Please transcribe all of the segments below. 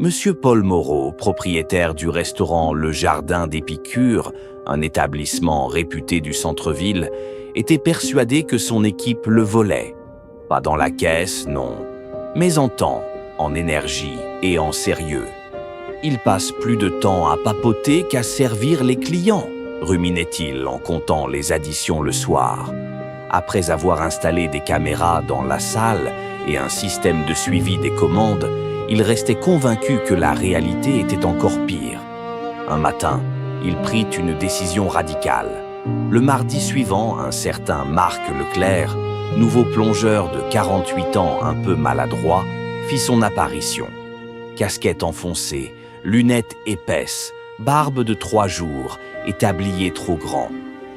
Monsieur Paul Moreau, propriétaire du restaurant Le Jardin d'Épicure, un établissement réputé du centre-ville, était persuadé que son équipe le volait. Pas dans la caisse, non, mais en temps, en énergie et en sérieux. Il passe plus de temps à papoter qu'à servir les clients, ruminait-il en comptant les additions le soir. Après avoir installé des caméras dans la salle et un système de suivi des commandes, il restait convaincu que la réalité était encore pire. Un matin, il prit une décision radicale. Le mardi suivant, un certain Marc Leclerc, nouveau plongeur de 48 ans un peu maladroit, fit son apparition. Casquette enfoncée, lunettes épaisses, barbe de 3 jours et tablier trop grand.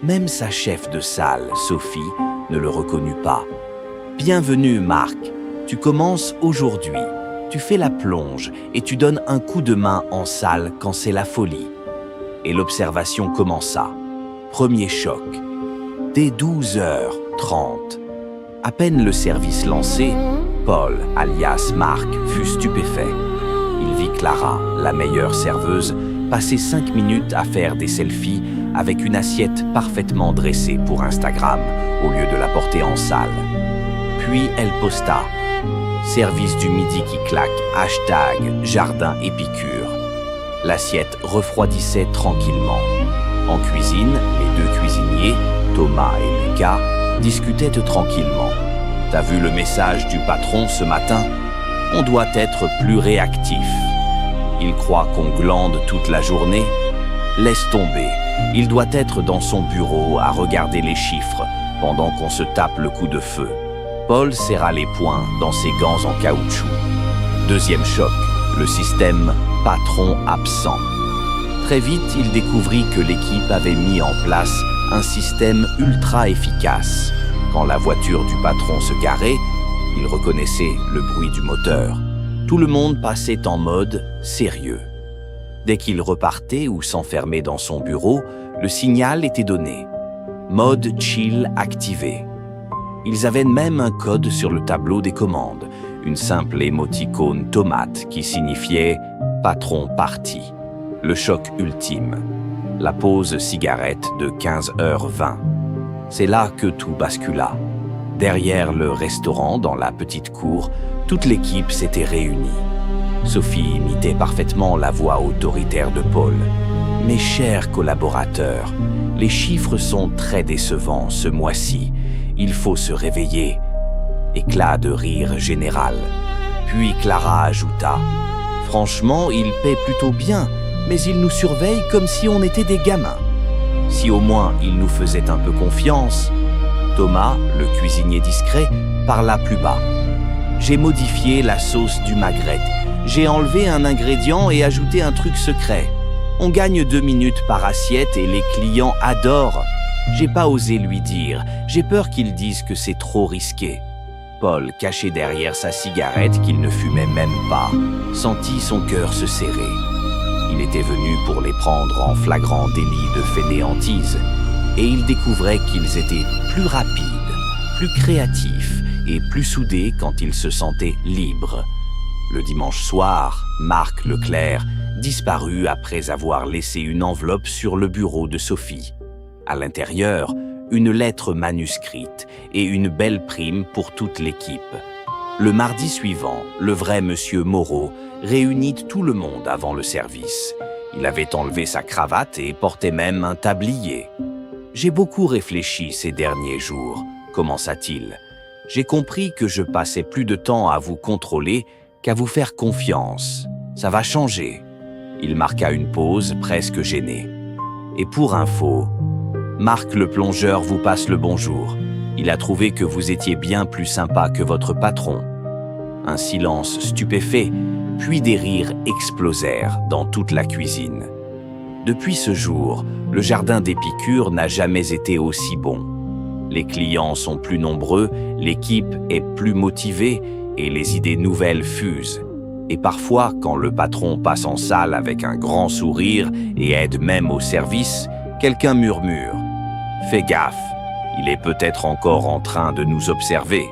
Même sa chef de salle, Sophie, ne le reconnut pas. « Bienvenue, Marc. Tu commences aujourd'hui. Tu fais la plonge et tu donnes un coup de main en salle quand c'est la folie. » Et l'observation commença. Premier choc. Dès 12h30. À peine le service lancé, Paul, alias Marc, fut stupéfait. Il vit Clara, la meilleure serveuse, passer 5 minutes à faire des selfies avec une assiette parfaitement dressée pour Instagram, au lieu de la porter en salle. Puis elle posta « Service du midi qui claque, #Jardin Épicure ». L'assiette refroidissait tranquillement. En cuisine, les 2 cuisiniers, Thomas et Lucas, discutaient tranquillement. « T'as vu le message du patron ce matin ? On doit être plus réactif. Il croit qu'on glande toute la journée ? Laisse tomber. Il doit être dans son bureau à regarder les chiffres pendant qu'on se tape le coup de feu. » Paul serra les poings dans ses gants en caoutchouc. Deuxième choc, le système patron absent. Très vite, il découvrit que l'équipe avait mis en place un système ultra efficace. Quand la voiture du patron se garait, il reconnaissait le bruit du moteur. Tout le monde passait en mode sérieux. Dès qu'il repartait ou s'enfermait dans son bureau, le signal était donné. Mode chill activé. Ils avaient même un code sur le tableau des commandes, une simple émoticône tomate qui signifiait « patron parti ». Le choc ultime. La pause cigarette de 15h20. C'est là que tout bascula. Derrière le restaurant, dans la petite cour, toute l'équipe s'était réunie. Sophie imitait parfaitement la voix autoritaire de Paul. « Mes chers collaborateurs, les chiffres sont très décevants ce mois-ci. Il faut se réveiller. » Éclat de rire général. Puis Clara ajouta « Franchement, il paie plutôt bien, mais il nous surveille comme si on était des gamins. Si au moins il nous faisait un peu confiance. » Thomas, le cuisinier discret, parla plus bas. « J'ai modifié la sauce du Magret. J'ai enlevé un ingrédient et ajouté un truc secret. On gagne 2 minutes par assiette et les clients adorent. J'ai pas osé lui dire. J'ai peur qu'ils disent que c'est trop risqué. » Paul, caché derrière sa cigarette qu'il ne fumait même pas, sentit son cœur se serrer. Il était venu pour les prendre en flagrant délit de fainéantise, et il découvrait qu'ils étaient plus rapides, plus créatifs et plus soudés quand ils se sentaient libres. Le dimanche soir, Marc Leclerc disparut après avoir laissé une enveloppe sur le bureau de Sophie. À l'intérieur, une lettre manuscrite et une belle prime pour toute l'équipe. Le mardi suivant, le vrai monsieur Moreau réunit tout le monde avant le service. Il avait enlevé sa cravate et portait même un tablier. « J'ai beaucoup réfléchi ces derniers jours, » commença-t-il. « J'ai compris que je passais plus de temps à vous contrôler qu'à vous faire confiance. Ça va changer. » Il marqua une pause presque gêné. « Et pour info, Marc le plongeur vous passe le bonjour. Il a trouvé que vous étiez bien plus sympa que votre patron. » Un silence stupéfait, puis des rires explosèrent dans toute la cuisine. Depuis ce jour, le jardin d'Épicure n'a jamais été aussi bon. Les clients sont plus nombreux, l'équipe est plus motivée et les idées nouvelles fusent. Et parfois, quand le patron passe en salle avec un grand sourire et aide même au service, quelqu'un murmure « Fais gaffe, il est peut-être encore en train de nous observer. »